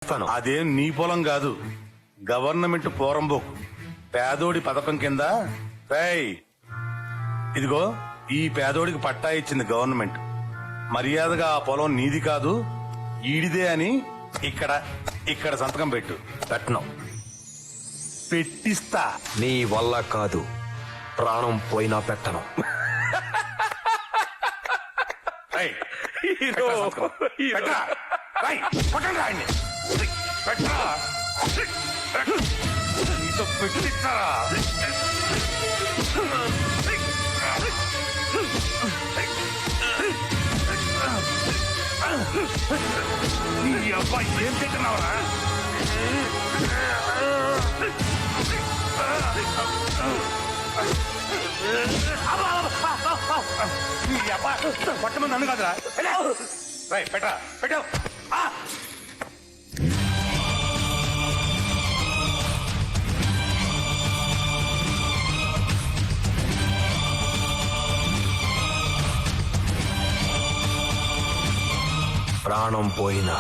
అదేం నీ పొలం కాదు, గవర్నమెంట్ పోరంబోకు పేదోడి పథకం కింద. రేయ్ ఇదిగో ఈ పేదోడికి పట్టా ఇచ్చింది గవర్నమెంట్. మర్యాదగా ఆ పొలం నీది కాదు ఈడిదే అని ఇక్కడ సంతకం పెట్టు. పెట్టను. పెట్టిస్తా. నీ వల్ల కాదు, ప్రాణం పోయినా పెట్టను. రేయ్, పెట్టరా సంతకం. పెట్టరా. రేయ్, పట్టండి ఆయన్ని. పెట్టరా. నీతో పెట్టిస్తారా? నీ అబ్బాయి ఏం తింటున్నావరా? నీ అబ్బాయి పట్టమని నన్ను కాదురా. పెట్టరా పెట్టావు. ప్రాణం పోయినా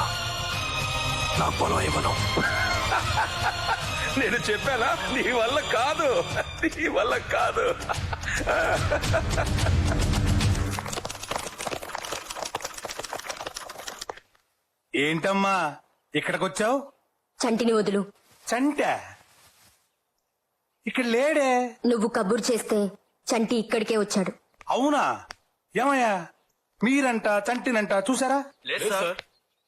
నా పొలం ఇవ్వను. నేను చెప్పానా నీ వల్ల కాదు, నీ వల్ల కాదు. ఏంటమ్మా ఇక్కడికొచ్చావు? చంటిని వదులు. చంట ఇక్కడ లేడే. నువ్వు కబురు చేస్తే చంటి ఇక్కడికే వచ్చాడు. అవునా? ఏమయ్యా మీరంట చంటినంట చూసారా?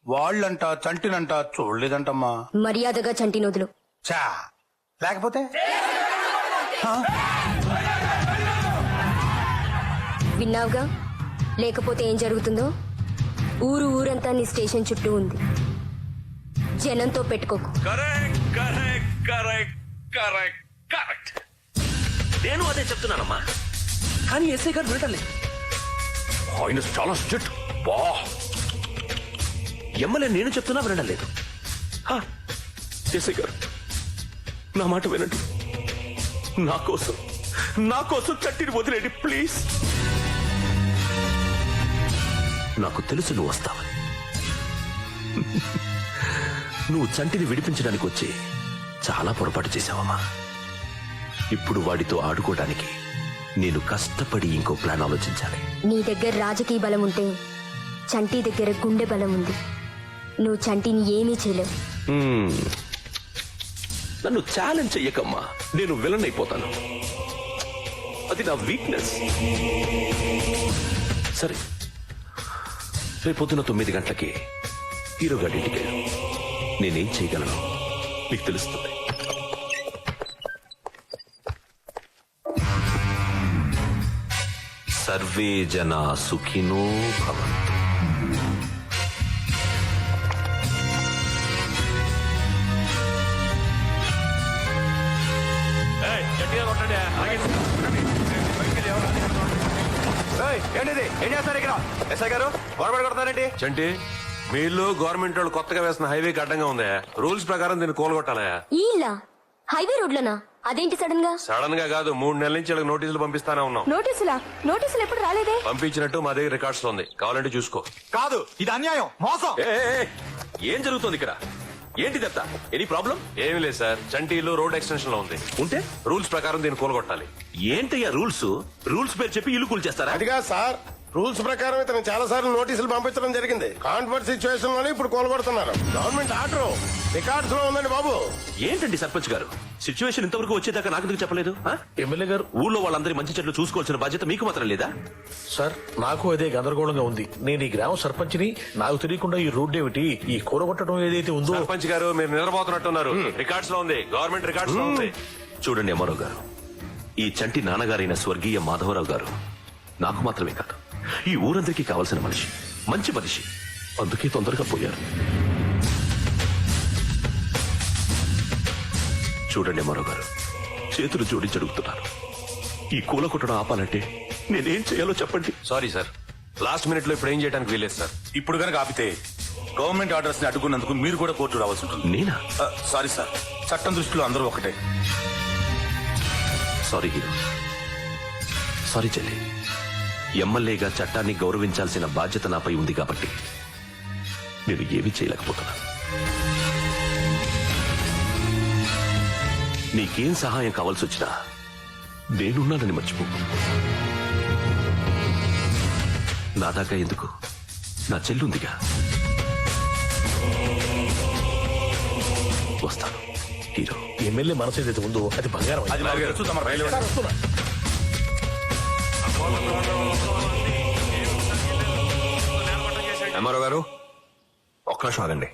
వాళ్ళంట చంటినంట చూడలేదంటమ్మా. మర్యాదగా చంటిని వదులు. చా లేకపోతే విన్నావుగా, లేకపోతే ఏం జరుగుతుందో. ఊరంతా నీ స్టేషన్ చుట్టూ ఉంది. జనంతో పెట్టుకోకు. Correct correct correct correct correct. నేను అదే చెప్తున్నానమ్మా, కానీ ఎస్ఐ గారు వినటం లేదు. ఆయన చాలా స్ట్రిక్ట్. బా ఎమ్మెల్యే నేను చెప్తున్నా వినడం లేదు. ఎస్ఐ గారు నా మాట వినండి. నా కోసం చట్టిని వదిలేండి ప్లీజ్. నాకు తెలుసు నువ్వు వస్తావని. నువ్వు చంటిని విడిపించడానికి వచ్చి చాలా పొరపాటు చేశావమ్మా. ఇప్పుడు వాడితో ఆడుకోవడానికి నేను కష్టపడి ఇంకో ప్లాన్ ఆలోచించాలి. నీ దగ్గర రాజకీయ బలం ఉంటే చంటి దగ్గర గుండె బలం ఉంది. నువ్వు చంటిని ఏమీ చేయలేవు. నన్ను ఛాలెంజ్ చెయ్యకమ్మా, నేను విలన్ అయిపోతాను. అది నా వీక్నెస్. సరే, రేపొద్దున 9 గంటలకి హీరో గారి ఇంటికి వెళ్ళు. నేనేం చేయగలను నీకు తెలుస్తుంది. సర్వే జనా సుఖినో భవంతు. ఏంటిది? ఏం చేస్తారు ఇక్కడ? ఎస్ఐ గారు గొడవడి కొడతారేంటి? చంటి వీళ్ళు గవర్నమెంట్ వాళ్ళు కొత్తగా వేసిన హైవేకి అడ్డంగా ఉంది. రూల్స్ ప్రకారం దీన్ని కోలగొట్టాలయా. ఇలా హైవే రోడ్లనా? అదేంటి సడన్ గా? సడన్ గా కాదు, 3 నెలల నుంచి వాళ్ళకి నోటీసులు పంపిస్తానే ఉన్నాం. నోటీసులు ఎప్పుడు రాలేదే? పంపించినట్టు మా దగ్గర రికార్డ్స్ లో ఉంది, కావాలంటే చూసుకో. కాదు, ఇది అన్యాయం, మోసం. ఏం జరుగుతుంది ఇక్కడ? ఏంటిదంతా? Any problem? ఏమి లేదు సార్, చంటీలు రోడ్ ఎక్స్టెన్షన్ లో ఉంది. ఉంటే రూల్స్ ప్రకారం దీన్ని కోలగొట్టాలి. ఏంటయ్యా రూల్స్? రూల్స్ పేరు చెప్పి ఇల్లు కూల్ చేస్తారా? అదిగా సార్, రూల్స్ ప్రకారం ఇతను చాలా సార్లు నోటీసులు పంపించడం జరిగింది. కాన్ఫరెన్స్ సిచ్యువేషన్ లోనే ఇప్పుడు కోలుకొడుతున్నారు. గవర్నమెంట్ ఆర్డర్ రికార్డ్స్ లో ఉందండి బాబు. ఏంటండి సర్పంచ్ గారు, సిచ్యువేషన్ ఇంతవరకు వచ్చేదాకా నాకు ఎందుకు చెప్పలేదు? ఎమ్మెల్యే గారు, ఊళ్ళో వాళ్ళందరి మంచి చెట్లు చూసుకోవాల్సిన బాధ్యత మీకు మాత్రం లేదా? సార్ నాకు అదే గందరగోళంగా ఉంది. నేను ఈ గ్రామ సర్పంచ్ని, నాకు తెలియకుండా ఈ రోడ్డు ఏమిటి, ఈ కూరగొట్టడం ఏదైతే ఉందో. సర్పంచ్ గారు మీరు నిద్రపోతున్నట్టున్నారు. రికార్డ్స్ లో ఉంది, గవర్నమెంట్ రికార్డ్స్ లో ఉంది. చూడండి అమ్మారావు గారు, ఈ చంటి నాన్నగారైన స్వర్గీయ మాధవరావు గారు నాకు మాత్రమే కాదు, ఈ ఊరందరికీ కావాల్సిన మనిషి, మంచి మనిషి. అందుకే తొందరగా పోయారు. చూడండి అమ్మారావు గారు, చేతులు జోడించి అడుగుతున్నాను. ఈ కూల కొట్టడం ఆపాలంటే నేనేం చేయాలో చెప్పండి. సారీ సార్, లాస్ట్ మినిట్ లో ఇప్పుడు ఏం చేయడానికి వీలేదు సార్. ఇప్పుడు కనుక ఆపితే గవర్నమెంట్ ఆర్డర్స్ ని అడ్డుకున్నందుకు మీరు కూడా కోర్టు రావాల్సి ఉంటుంది. నేనా? సారీ సార్, చట్టం దృష్టిలో అందరూ ఒకటే. సారీ హీరో, సారీ చెల్లి. ఎమ్మెల్యేగా చట్టాన్ని గౌరవించాల్సిన బాధ్యత నాపై ఉంది కాబట్టి నేను ఏమీ చేయలేకపోతున్నా. నీకేం సహాయం కావాల్సి వచ్చినా నేనున్నానని మర్చిపోకు. నా దాకా ఎందుకు, నా చెల్లుందిగా. వస్తాను హీరో. ఎమ్మెల్యే మనసు ఏదైతే ఉందో అది బంగారం. అది నాకు తెలుసు, తమరు రైలు సార్, వస్తున్నా. ఎంఆర్ఓ గారు ఒక్క నిమిషం ఆగండి.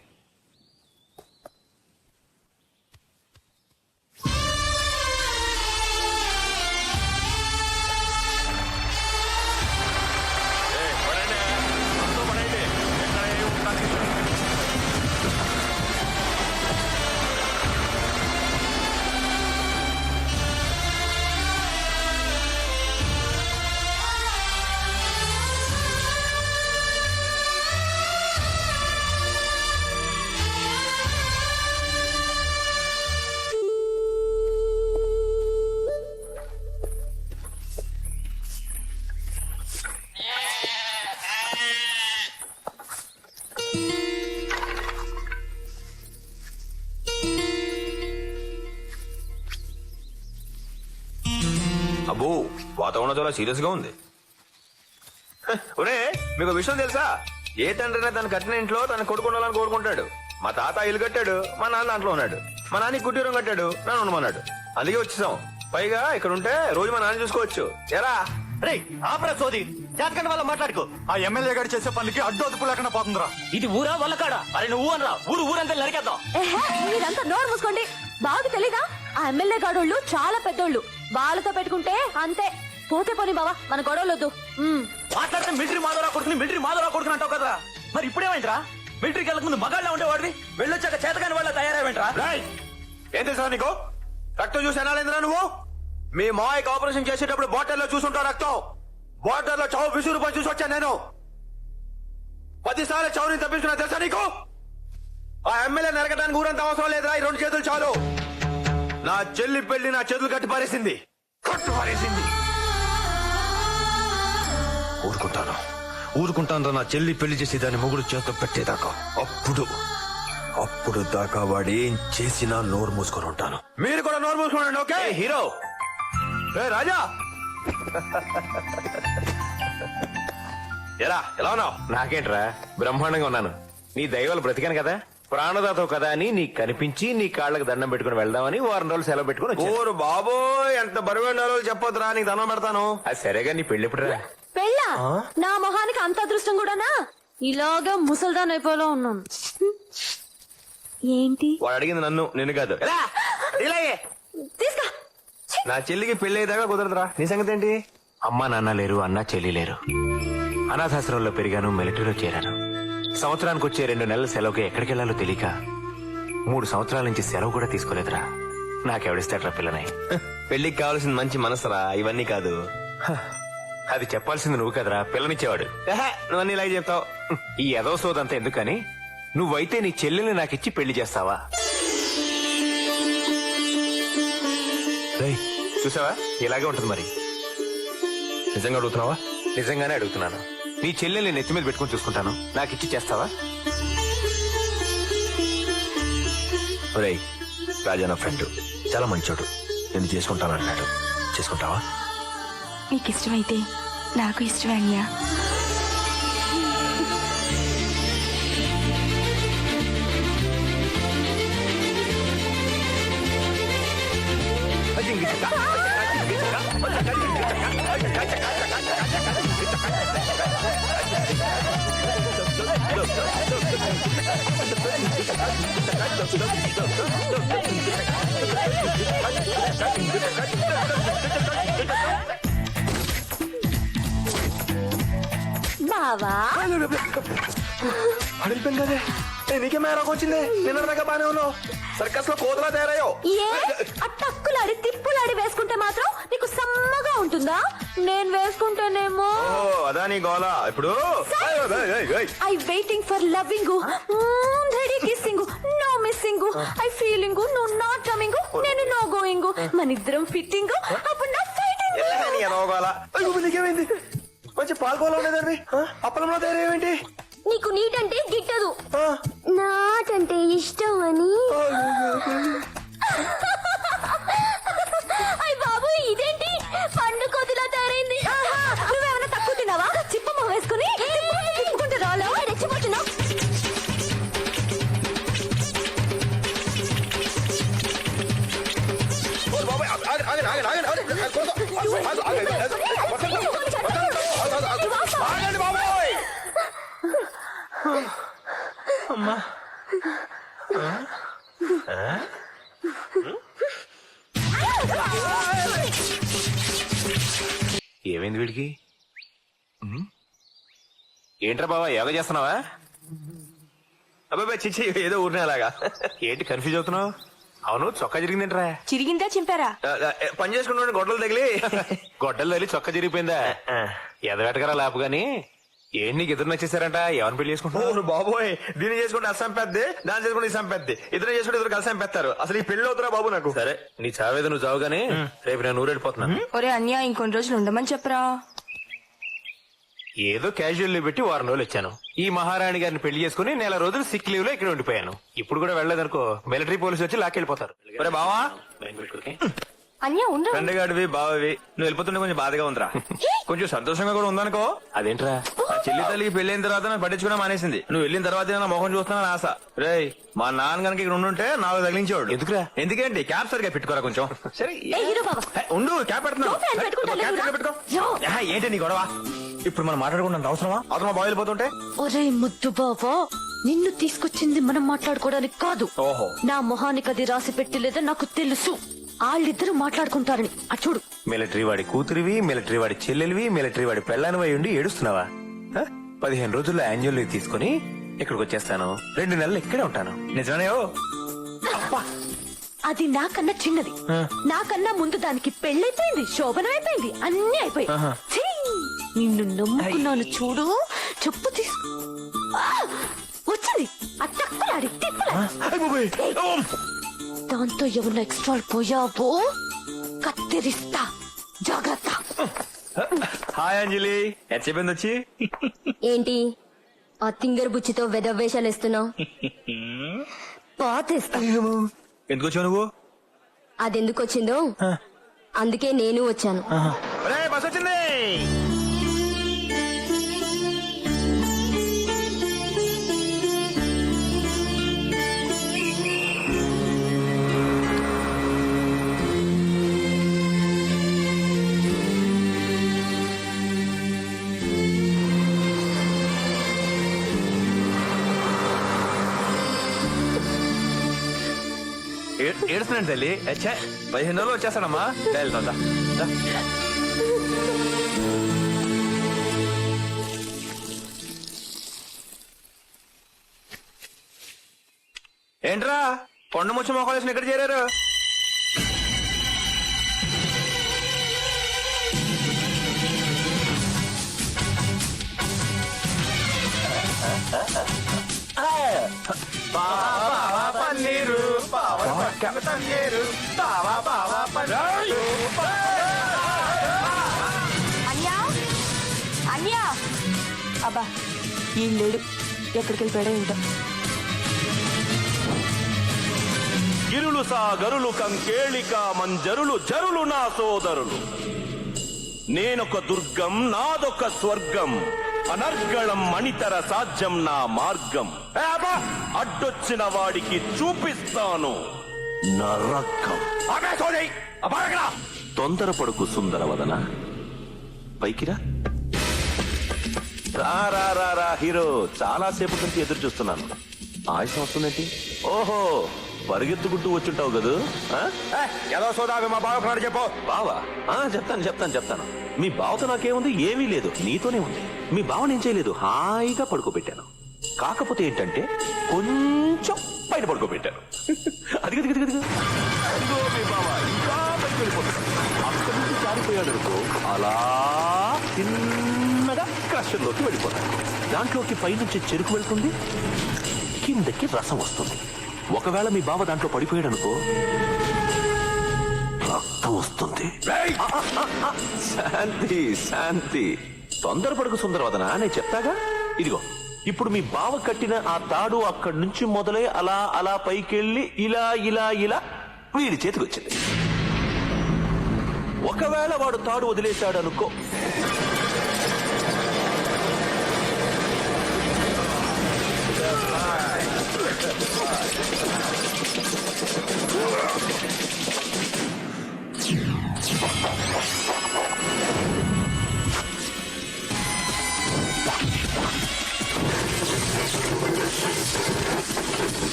అబ్బో, వాతావరణం చాలా సీరియస్ గా ఉంది. ఒరే, మీకు విషయం తెలుసా? ఏ తండ్రినా తన కట్టిన ఇంట్లో తన కొడుకు ఉండాలని కోరుకుంటాడు. మా తాత ఇల్లు కట్టాడు, మా నాన్న దాంట్లో ఉన్నాడు. మా నాన్న కుటీరం కట్టాడు, నన్ను ఉండమన్నాడు. అందుకే వచ్చేసాం. పైగా ఇక్కడ ఉంటే రోజు మా నాన్న చూసుకోవచ్చు. ఎరా ఆపరా సోది జాతకండి వల్ల మాట్లాడుకో. ఆ ఎమ్మెల్యే గారు చేసే పనికి అడ్డు అదుపు లేకుండా పోతుందిరా. ఇది ఊరా వాళ్ళ కాడ? అరే నువ్వు అనరా, ఊరంతా నరికేద్దాం. మీరంతా నోరు మూసుకోండి. బాగా తెలీదా? ఆ ఎమ్మెల్యే గాడోళ్ళు చాలా పెద్దోళ్ళు. వాళ్ళతో పెట్టుకుంటే అంతే. పోతే పోనీ బావా, మన గొడవలొద్దు. మాట్లాడితే మిలిటరీ మాధవరా కొడుకుని అంటావు కదా. మరి ఇప్పుడేమైందిరా? మిలిటరీకి వెళ్ళక ముందు మగాళ్ళ ఉండేవాడివి, వెళ్ళొచ్చాక చేతకాని వాళ్ళ తయారైవేంట్రా? ఏం తెలుసా నీకు? రక్తం చూసి అనాలేంద్రా నువ్వు? మీ మాయకి ఆపరేషన్ చేసేటప్పుడు బాటిల్లో చూసుంటావు రక్తం. బాటిల్లో చావు విసురు పని చూసి వచ్చాను నేను. 10 సార్లు చావుని తప్పించుకున్నా తెలుసా నీకు? ఆ ఎమ్మెల్యే నరకడానికి ఊరంత అవసరం లేదురా, ఈ 2 చేతులు చాలు. నా చెల్లి పెళ్లి నా చేతులు కట్టి పారేసింది. ఊరుకుంటాను నా చెల్లి పెళ్లి చేసి దాని మొగుడు చేత పెట్టేదాకా. అప్పుడు దాకా వాడు ఏం చేసినా నోరు మూసుకొని ఉంటాను. మీరు కూడా నోరు మూసుకోండి. Okay hero. రాజా ఎలా ఉన్నావు? నాకేంట్రా, బ్రహ్మాండంగా ఉన్నాను. నీ దైవాలు బ్రతికాను కదా, ప్రాణదాతవు కదా అని నీకు కనిపించి నీ కాళ్ళకి దండం పెట్టుకుని వెళ్దామని 2 రోజులు సెలవు పెట్టుకుని వచ్చాను. ఓరు బాబోయ్, ఎంత బరువైన రోజులు చెప్పొద్దురా, నీకు దండం పెడతాను. అది సరేగా, నీ పెళ్లి ఎప్పుడురా? పెళ్ళా? నా మొహానికి అంత అదృష్టం కూడానా? ఇలాగా ముసల్దాన్ అయిపోలో ఉన్నాను. ఏంటి వాడు అడిగింది నన్ను, నిన్ను కాదు. తీసుకా. నా చెల్లికి పెళ్లి అయ్యేదాకా కుదరదురా. నీ సంగతి ఏంటి? అమ్మా నాన్న లేరు, అన్న చెల్లి లేరు. అనాథాశ్రమంలో పెరిగాను, మిలిటరీలో చేరాను. సంవత్సరానికి వచ్చే 2 నెలల సెలవుకి ఎక్కడికి వెళ్లాలో తెలియక 3 సంవత్సరాల నుంచి సెలవు కూడా తీసుకోలేదురా. నాకెవడిస్తాడ్రా పిల్లని? పెళ్లికి కావాల్సిన మంచి మనసురా, ఇవన్నీ కాదు. అది చెప్పాల్సింది నువ్వు కదరా, పిల్లనిచ్చేవాడు. నువ్వు అన్ని ఇలాగే చెప్తావు. ఈ ఎదవ సోదంతా ఎందుకని నువ్వైతే నీ చెల్లెల్ని నాకిచ్చి పెళ్లి చేస్తావా? రేయ్, చూసావా, ఇలాగే ఉంటుంది మరి. నిజంగా అడుగుతున్నావా? నిజంగానే అడుగుతున్నాను. నీ చెల్లెల్ని నెత్తి మీద పెట్టుకుని చూసుకుంటాను, నాకిచ్చి చేస్తావా? రేయ్, రాజా నా ఫ్రెండ్, చాలా మంచోడు. నేను చేసుకుంటాను అన్నాడు. చేసుకుంటావా? నీకు ఇష్టమైతే నాకు ఇష్టమే అన్యా. బావా అడిగిపోయింది కదే. నీకే మేరకు వచ్చింది. నిన్న దాకా బానే ఉన్నావు, సర్కస్ లో కోతలా తయారయ్యో. ఏ అట్టక్కులాడి తిప్పులాడి వేసుకుంటే మాత్రం నీకు సమ్మగా ఉంటుందా? నేను వేసుకుంటేనేమో. అదా నీ గోలా ఇప్పుడు. I waiting for loving, ready kissing, no missing, I feeling, నువ్వు నాట్ కమింగ్, నేను నో గోయింగ్, మన ఇద్దరం ఫిట్టింగ్, అప్పుడు నా ఫైటింగ్. నీకేమైంది? మంచి పాల్గొలో ఉండేదండి, అప్పలంలో తయారేమేంటి? నీకు నీట్ అంటే గిట్టదు, నాట్ అంటే ఇష్టం అని. ఆగండి బాబోయ్. ఏమైంది వీడికి? ఏంట్రా బావా యోగా చేస్తున్నావా? అబ్బాయి చిచ్చి ఏదో ఊరినే అలాగా. ఏంటి కన్ఫ్యూజ్ అవుతున్నావు? అవును చొక్కా జరిగిందేంట్రా? చిరిగిందా చింపారా? పని చేసుకుంటూ గొడ్డలు తగిలి గొడ్డలు తల్లి చొక్కా జరిగిపోయిందా? ఎదగటకరా లాపు గాని ఏంటి నీకు ఎదురు నచ్చేసారంట? ఎవరిని పెళ్లి చేసుకుంటున్నావు? బాబోయ్, దీన్ని చేసుకుంటే అస్సాం పెద్ది, దాన్ని చేసుకుంటే ఇసాం పెద్ది. ఇద్దరు చేసుకుంటే ఇద్దరు కలిసి పెడతారు. అసలు ఈ పెళ్లి అవుతురా బాబు నాకు. సరే నీ చావేదో నువ్వు చావు గానీ రేపు నేను ఊరెళ్ళిపోతున్నా. ఒరే అన్య ఇంకొన్ని రోజులు ఉండమని చెప్పరా. ఏదో క్యాజువల్ లీవ్ పెట్టి వారం రోజులు వచ్చాను. ఈ మహారాణి గారిని పెళ్లి చేసుకుని నెల రోజులు సిక్ లీవ్ లో ఇక్కడ ఉండిపోయాను. ఇప్పుడు కూడా వెళ్ళలేదనుకో మిలిటరీ పోలీసు వచ్చి లాక్కెళ్ళిపోతారు. ఒరే బావా, అన్య ఉండు. ఫ్రెండ్గాడివి బావవి, నువ్వు వెళ్ళిపోతుంటే కొంచెం బాధగా ఉందిరా. కొంచెం సంతోషంగా కూడా ఉందనుకో. అదేంట్రా? ఆ చెల్లి తల్లికి పెళ్ళైన తర్వాత నన్ను పట్టించుకున్నా మానేసింది. నువ్వు వెళ్ళిన తర్వాత నా మొహం చూస్తున్నాను ఆశ. రేయ్, మా నాన్న కనుక ఇక్కడ ఉండుంటే నాకు తగిలించేవాడు. ఎందుకురా? ఎందుకేంటి క్యాప్ సరిగా పెట్టుకోరా కొంచెం. సరే ఏ హీరో బాబా, ఉండు, క్యాప్ పెడుతున్నావు. నువ్వు ఫ్యాన్ పెట్టుకుంటా క్యాప్ లేవురా? సరిగ్గా పెట్టుకో. యో. ఏంటి నీ గొడవ? ఇప్పుడు మనం మాట్లాడుకుంటే అవసరమా? అవసరమా బాగా వెళ్ళిపోతుంటే? ఒరే ముద్దు బావా, నిన్ను తీసుకొచ్చింది మనం మాట్లాడుకోవడానికి కాదు. ఓహో. నా మొహానికి అది రాసి పెట్టి లేదా నాకు తెలుసు. వాళ్ళిద్దరూ మాట్లాడుకుంటారని. అచ్చుడు, మిలిటరీ వాడి కూతురివి, మిలిటరీ వాడి చెల్లెలివి, మిలిటరీ వాడి పెళ్ళానివై ఉండి ఏడుస్తున్నావా? 15 రోజుల్లో యాన్యువల్ లీవ్ తీసుకుని ఇక్కడికి వచ్చేస్తాను. 2 నెలలు ఇక్కడే ఉంటాను. నిజమేనో? అది నాకన్నా చిన్నది. నాకన్నా ముందు దానికి పెళ్ళైపోయింది, శోభనం అయిపోయింది, అన్ని అయిపోయి. ఛీ, నిన్ను నమ్ముకున్నాను చూడు. చెప్పు తీసు వచ్చింది అట్టక్కలాడి దాంతో ఎవరిన ఎక్స్ట్రా పోయావో కత్తిరిస్తా, జాగ్రత్త. హాయ్ అంజలి, ఎంత చెప్పింది వచ్చి? ఏంటి ఆ తింగర్ బుచ్చితో వెదవేషాలు ఇస్తున్నావు? పాతేస్తా. ఎందుకు వచ్చావు నువ్వు? అదెందుకు వచ్చిందో అందుకే నేను వచ్చాను. బస్ వచ్చింది. ఏడుస్తున్నాను తల్లి. 15 రోజులు వచ్చేస్తానమ్మా. వెళ్తాం. ఏంట్రా కొండ ముచ్చి మొక్కలేసిన ఎక్కడ చేరారు? పన్నీరు అన్యా అన్యా అబ్బా ఈ లేడు ఎక్కడికి వెళ్ళిపోయాడో ఏంటో. గిరులు సాగరులు కంకేళిక మంజరులు జరులు నా సోదరులు. నేనొక దుర్గం, నాదొక స్వర్గం. అనర్గళం మణితర సాధ్యం నా మార్గం. అడ్డొచ్చిన వాడికి చూపిస్తాను నరకం. తొందరపడుకు సుందరవదన, పైకిరా. రా హీరో, చాలా సేపటి నుంచి ఎదురు చూస్తున్నాను. ఆయుషం వస్తుందేంటి? ఓహో, పరిగెత్తుకుంటూ వచ్చుంటావు కదూ. ఏదో సోదావి మా బావకున్నాడు చెప్పు. బావా? చెప్తాను. మీ బావతో నాకేముంది? ఏమీ లేదు, నీతోనే ఉంది. మీ బావని ఏం చేయలేదు, హాయిగా పడుకోబెట్టాను. కాకపోతే ఏంటంటే కొంచెం బయట పడుకోబెట్టాను. అదిగో మీ బావ ఇంకా బయటకు వెళ్ళిపోతాడు. అక్కడి నుంచి జారిపోయాడు అనుకో, అలా చిన్నగా క్రషర్లోకి వెళ్ళిపోతాడు. దాంట్లోకి పైనుంచి చెరుకు వెళ్తుంది, కిందకి రసం వస్తుంది. ఒకవేళ మీ బావ దాంట్లో పడిపోయాడు అనుకో, రక్తం వస్తుంది. శాంతి, తొందరపడుకు సుందరవదన, నేను చెప్తాగా. ఇదిగో ఇప్పుడు మీ బావ కట్టిన ఆ తాడు అక్కడి నుంచి మొదలై అలా పైకెళ్ళి ఇలా వీడి చేతికి వచ్చింది. ఒకవేళ వాడు తాడు వదిలేశాడు అనుకో,